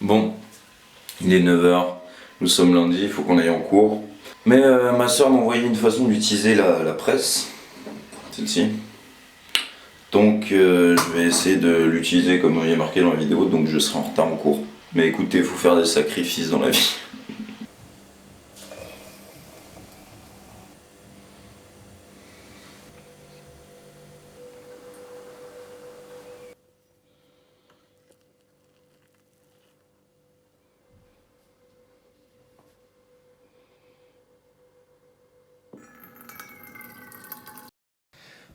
Bon, il est 9h, nous sommes lundi, il faut qu'on aille en cours. Mais ma soeur m'a envoyé une façon d'utiliser la presse, celle-ci. Donc je vais essayer de l'utiliser comme il est marqué dans la vidéo, donc je serai en retard en cours. Mais écoutez, il faut faire des sacrifices dans la vie.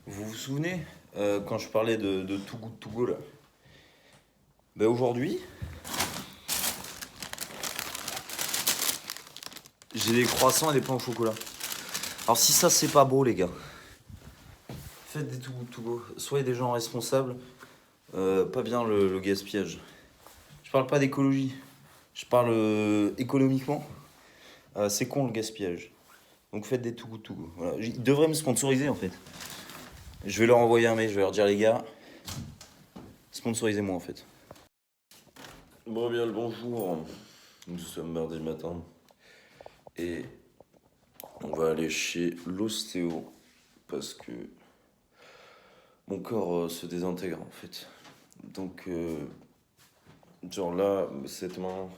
Vous vous souvenez quand je parlais de Too Good To Go là? Ben aujourd'hui, j'ai des croissants et des pains au chocolat. Alors si ça c'est pas beau les gars, faites des Too Good To Go. Soyez des gens responsables, pas bien le gaspillage. Je parle pas d'écologie, je parle économiquement. C'est con le gaspillage. Donc faites des Too Good To Go. Voilà. Ils devraient me sponsoriser en fait. Je vais leur envoyer un mail, je vais leur dire les gars, sponsorisez-moi en fait. Bon bien le bonjour, nous sommes mardi matin et on va aller chez l'ostéo parce que mon corps se désintègre en fait. Donc genre là, cette main,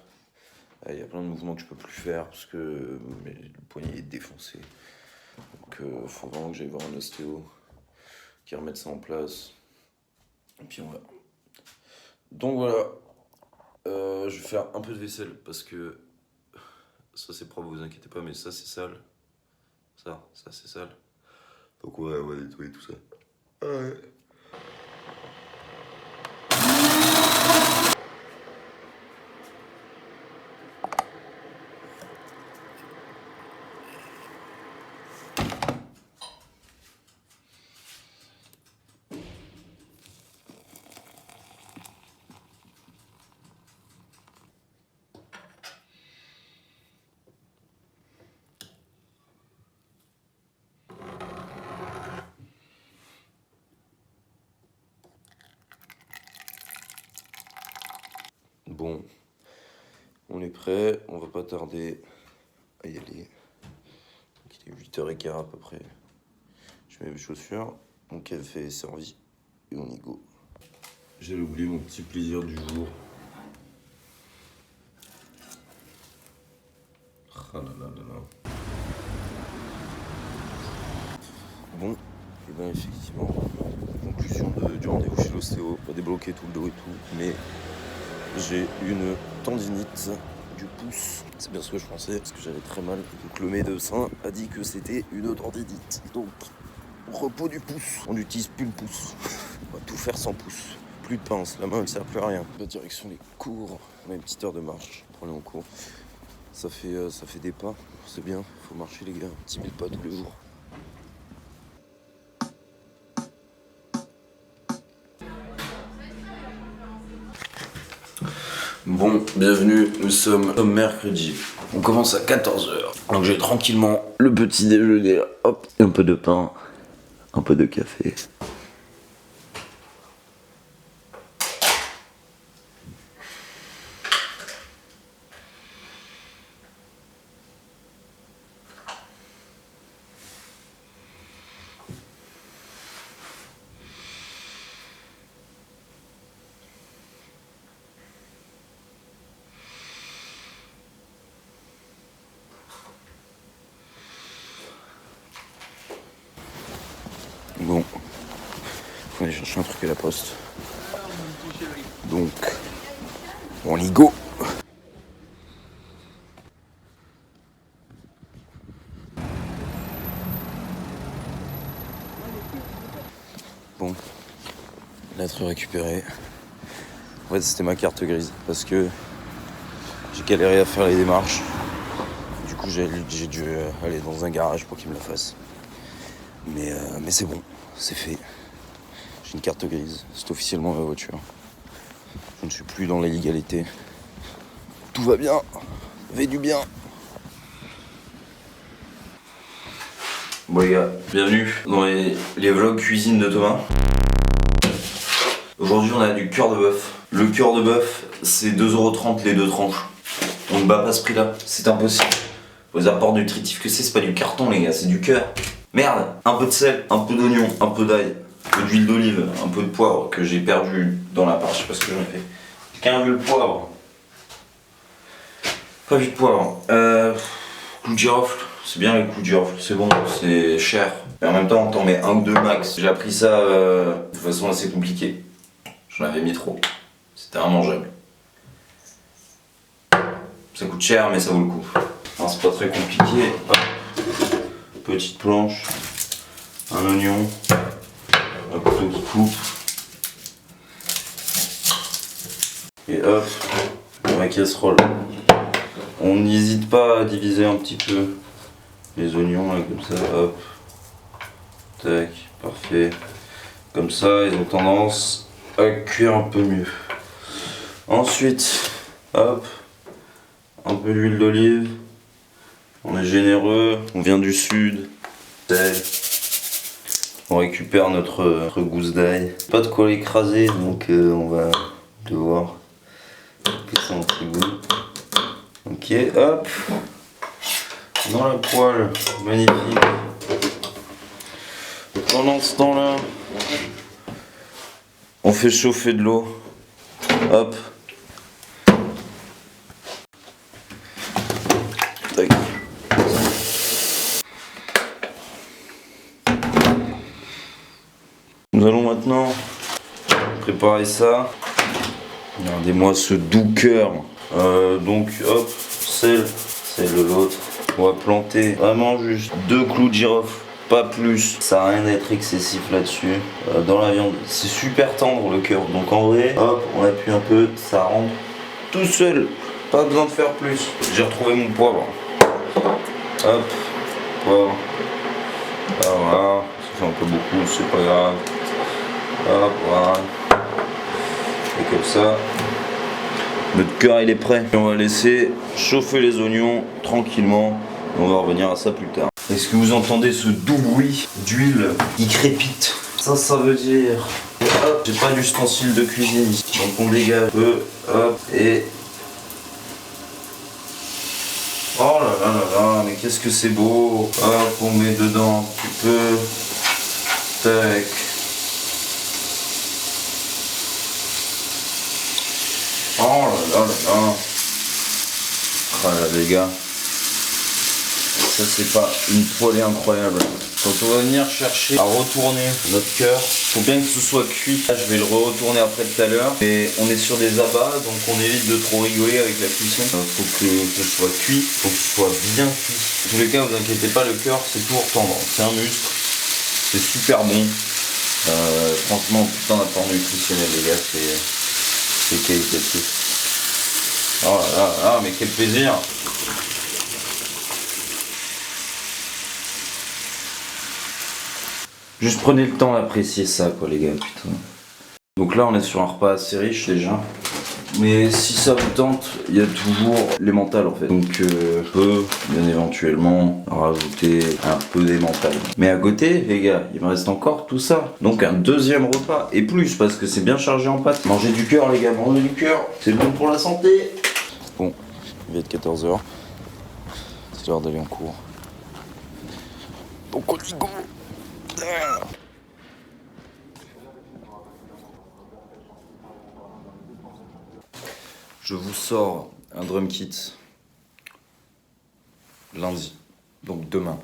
il y a plein de mouvements que je peux plus faire parce que le poignet est défoncé. Donc faut vraiment que j'aille voir un ostéo qui remette ça en place. Et puis voilà. Donc voilà. Je vais faire un peu de vaisselle parce que ça c'est propre, vous inquiétez pas, mais ça c'est sale. Ça c'est sale. Donc ouais, on va nettoyer tout ça. Ouais. Bon, on est prêt, on va pas tarder à y aller. Donc, il est 8h15 à peu près. Je mets mes chaussures, mon café est servi et on y go. J'ai oublié mon petit plaisir du jour. Ah là là là là. Bon, et bien effectivement, conclusion du rendez-vous chez l'ostéo, pas débloquer tout le dos et tout, mais j'ai une tendinite du pouce. C'est bien ce que je pensais, parce que j'avais très mal. Donc le médecin a dit que c'était une tendinite. Donc, repos du pouce. On n'utilise plus le pouce. On va tout faire sans pouce. Plus de pince, la main ne sert plus à rien. La direction des cours. On a une petite heure de marche pour aller en cours. Ça fait des pas, c'est bien. Faut marcher les gars, 10 000 pas tous les jours. Bon, bienvenue, nous sommes mercredi. On commence à 14h. Donc j'ai tranquillement le petit déjeuner, hop, un peu de pain, un peu de café. Bon, faut aller chercher un truc à la poste. Donc, on y go. Bon, lettre récupérée. En fait, c'était ma carte grise parce que j'ai galéré à faire les démarches. Du coup, j'ai dû aller dans un garage pour qu'il me la fasse. Mais c'est bon, c'est fait. J'ai une carte grise, c'est officiellement ma voiture. Je ne suis plus dans l'illégalité. Tout va bien, fait du bien. Bon les gars, bienvenue dans les vlogs cuisine de Thomas. Aujourd'hui on a du cœur de bœuf. Le cœur de bœuf, c'est 2,30 € les deux tranches. On ne bat pas ce prix-là, c'est impossible. Vos apports nutritifs que c'est pas du carton les gars, c'est du cœur. Merde, un peu de sel, un peu d'oignon, un peu d'ail, un peu d'huile d'olive, un peu de poivre que j'ai perdu dans la part, je sais pas ce que j'en ai fait. Quelqu'un a vu le poivre? Pas vu de poivre. Clou de girofle, c'est bien les clous de girofle, c'est bon, c'est cher. Et en même temps, on t'en met un ou deux max. J'ai appris ça de façon assez compliquée. J'en avais mis trop. C'était immangeable. Ça coûte cher, mais ça vaut le coup. Alors, c'est pas très compliqué. Hop. Petite planche, un oignon, un couteau qui coupe. Et hop, dans la casserole. On n'hésite pas à diviser un petit peu les oignons, là, comme ça, hop. Tac, parfait. Comme ça, ils ont tendance à cuire un peu mieux. Ensuite, hop, un peu d'huile d'olive. On est généreux, on vient du sud. Sel. On récupère notre gousse d'ail. Pas de quoi l'écraser, donc on va devoir mettre ça en frigo. Ok, hop. Dans la poêle, magnifique. Pendant ce temps-là, on fait chauffer de l'eau. Hop. Tac. Nous allons maintenant préparer ça. Regardez-moi ce doux cœur. Donc hop, sel de l'autre. On va planter vraiment juste 2 clous de girofle, pas plus. Ça n'a rien d'être excessif là-dessus. Dans la viande, c'est super tendre le cœur. Donc en vrai, hop, on appuie un peu, ça rentre tout seul. Pas besoin de faire plus. J'ai retrouvé mon poivre. Hop, poivre. Ah, voilà, ça fait un peu beaucoup, c'est pas grave. Hop, voilà. Et comme ça, notre cœur il est prêt. Et on va laisser chauffer les oignons tranquillement. On va revenir à ça plus tard. Est-ce que vous entendez ce doux bruit d'huile qui crépite? Ça veut dire hop, j'ai pas d'ustensile de cuisine ici. Donc on dégage un peu, hop, et oh là là là là, mais qu'est-ce que c'est beau. Hop, on met dedans un petit peu. Tac. Oh là là là là. Ah là les gars. Ça c'est pas une poêlée incroyable. Quand on va venir chercher à retourner notre cœur, faut bien que ce soit cuit. Là, je vais le retourner après tout à l'heure. Et on est sur des abats, donc on évite de trop rigoler avec la cuisson. Faut que ce soit cuit, faut que ce soit bien cuit. En tous les cas, vous inquiétez pas, le cœur c'est toujours tendre. C'est un muscle, c'est super bon. Franchement, putain d'apport nutritionnel les gars, c'est qualitatif. Oh là là là, mais quel plaisir! Juste prenez le temps d'apprécier ça quoi les gars, putain. Donc là on est sur un repas assez riche déjà. Mais si ça vous tente, il y a toujours les mentales en fait. Donc on peut bien éventuellement rajouter un peu des mentales. Mais à côté les gars, il me reste encore tout ça. Donc un deuxième repas et plus parce que c'est bien chargé en pâtes. Mangez du cœur les gars, mangez du cœur. C'est bon pour la santé. Bon, il va être 14 h. C'est l'heure d'aller en cours. Donc on y go. Je vous sors un drum kit lundi, donc demain.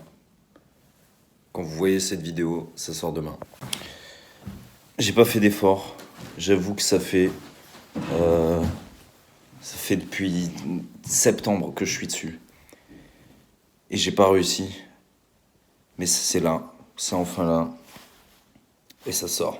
Quand vous voyez cette vidéo, ça sort demain. J'ai pas fait d'effort, j'avoue que ça fait depuis septembre que je suis dessus. Et j'ai pas réussi. Mais c'est là, c'est enfin là. Et ça sort.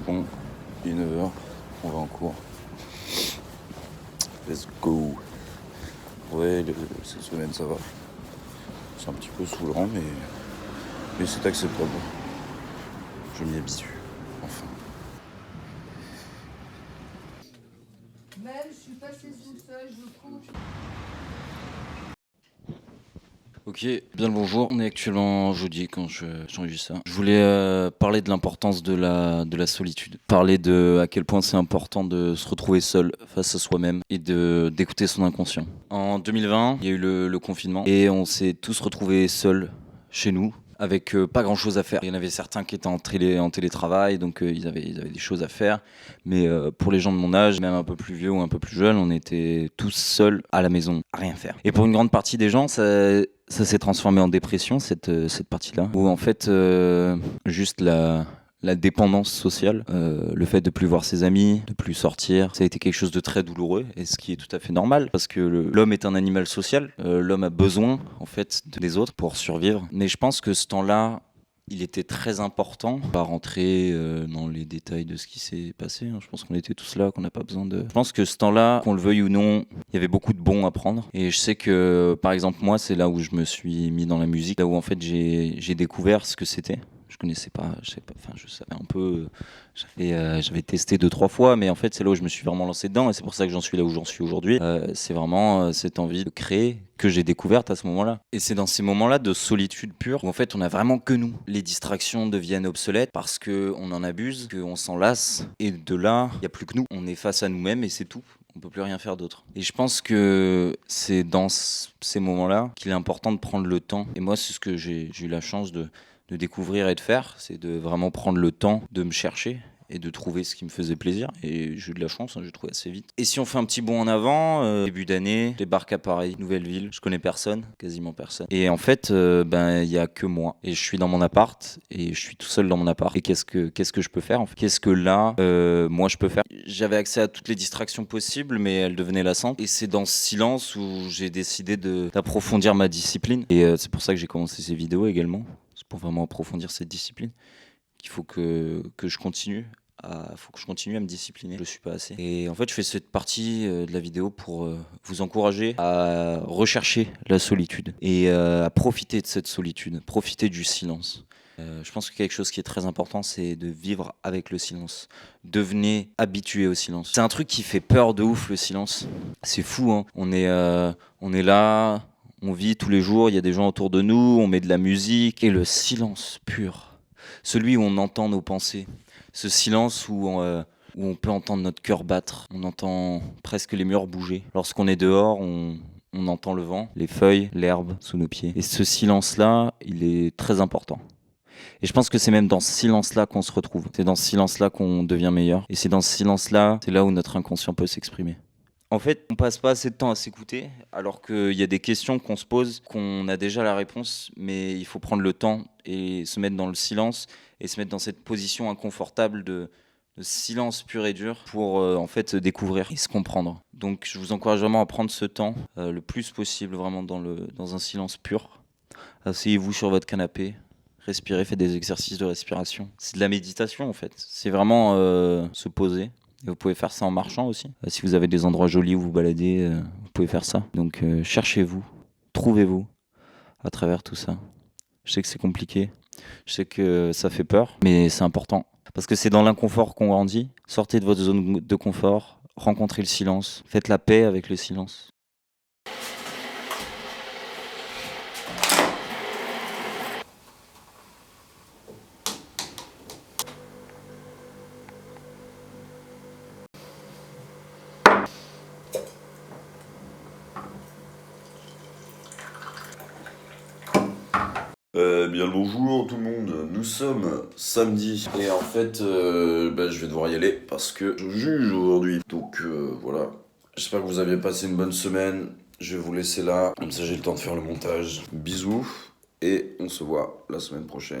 Bon, il est 9 h, on va en cours. Let's go. Ouais, cette semaine ça va. C'est un petit peu saoulant, mais Mais c'est acceptable. Je m'y habitue, enfin. Même, je suis passée sous ça, je coupe. Ok, bien le bonjour. On est actuellement jeudi quand j'enregistre ça. Je voulais parler de l'importance de la solitude. Parler de à quel point c'est important de se retrouver seul face à soi-même et d'écouter son inconscient. En 2020, il y a eu le confinement et on s'est tous retrouvés seuls chez nous, avec pas grand chose à faire. Il y en avait certains qui étaient en télétravail, donc ils avaient des choses à faire. Mais pour les gens de mon âge, même un peu plus vieux ou un peu plus jeunes, on était tous seuls à la maison, à rien faire. Et pour une grande partie des gens, ça s'est transformé en dépression, cette partie-là, où en fait, juste la dépendance sociale, le fait de plus voir ses amis, de plus sortir, ça a été quelque chose de très douloureux, et ce qui est tout à fait normal, parce que l'homme est un animal social, l'homme a besoin en fait des autres pour survivre. Mais je pense que ce temps-là, il était très important, pas rentrer dans les détails de ce qui s'est passé, hein. Je pense qu'on était tous là, qu'on n'a pas besoin de... Je pense que ce temps-là, qu'on le veuille ou non, il y avait beaucoup de bons à prendre. Et je sais que, par exemple, moi, c'est là où je me suis mis dans la musique, là où en fait j'ai découvert ce que c'était. Je connaissais pas, enfin je savais un peu, j'avais testé 2-3 fois, mais en fait c'est là où je me suis vraiment lancé dedans, et c'est pour ça que j'en suis là où j'en suis aujourd'hui. C'est vraiment cette envie de créer que j'ai découverte à ce moment-là. Et c'est dans ces moments-là de solitude pure où en fait on a vraiment que nous. Les distractions deviennent obsolètes parce que on en abuse, qu'on s'en lasse, et de là il y a plus que nous. On est face à nous-mêmes et c'est tout. On peut plus rien faire d'autre. Et je pense que c'est dans ces moments-là qu'il est important de prendre le temps. Et moi c'est ce que j'ai eu la chance de découvrir et de faire, c'est de vraiment prendre le temps de me chercher et de trouver ce qui me faisait plaisir. Et j'ai eu de la chance, hein, j'ai trouvé assez vite. Et si on fait un petit bond en avant, début d'année, je débarque à Paris, nouvelle ville, je connais personne, quasiment personne. Et en fait, il y a que moi. Et je suis dans mon appart, et je suis tout seul dans mon appart. Et qu'est-ce que je peux faire en fait? Qu'est-ce que là, moi je peux faire? J'avais accès à toutes les distractions possibles, mais elles devenaient lassantes. Et c'est dans ce silence où j'ai décidé d'approfondir ma discipline. Et c'est pour ça que j'ai commencé ces vidéos également. C'est pour vraiment approfondir cette discipline qu'il faut que je continue à me discipliner. Je ne suis pas assez. Et en fait, je fais cette partie de la vidéo pour vous encourager à rechercher la solitude et à profiter de cette solitude, profiter du silence. Je pense que quelque chose qui est très important, c'est de vivre avec le silence. Devenez habitué au silence. C'est un truc qui fait peur de ouf, le silence. C'est fou, hein. On est là, on vit tous les jours, il y a des gens autour de nous, on met de la musique, et le silence pur, celui où on entend nos pensées, ce silence où on peut entendre notre cœur battre, on entend presque les murs bouger. Lorsqu'on est dehors, on entend le vent, les feuilles, l'herbe sous nos pieds. Et ce silence-là, il est très important. Et je pense que c'est même dans ce silence-là qu'on se retrouve. C'est dans ce silence-là qu'on devient meilleur. Et c'est dans ce silence-là, c'est là où notre inconscient peut s'exprimer. En fait, on passe pas assez de temps à s'écouter, alors qu'il y a des questions qu'on se pose, qu'on a déjà la réponse, mais il faut prendre le temps et se mettre dans le silence et se mettre dans cette position inconfortable de silence pur et dur pour en fait se découvrir et se comprendre. Donc je vous encourage vraiment à prendre ce temps le plus possible, vraiment dans un silence pur. Asseyez-vous sur votre canapé, respirez, faites des exercices de respiration. C'est de la méditation en fait, c'est vraiment se poser. Et vous pouvez faire ça en marchant aussi. Si vous avez des endroits jolis où vous baladez, vous pouvez faire ça. Donc cherchez-vous, trouvez-vous à travers tout ça. Je sais que c'est compliqué, je sais que ça fait peur, mais c'est important. Parce que c'est dans l'inconfort qu'on grandit. Sortez de votre zone de confort, rencontrez le silence, faites la paix avec le silence. Bien le bonjour tout le monde, nous sommes samedi et en fait je vais devoir y aller parce que je juge aujourd'hui. Donc voilà, j'espère que vous avez passé une bonne semaine, je vais vous laisser là, comme ça j'ai le temps de faire le montage. Bisous et on se voit la semaine prochaine.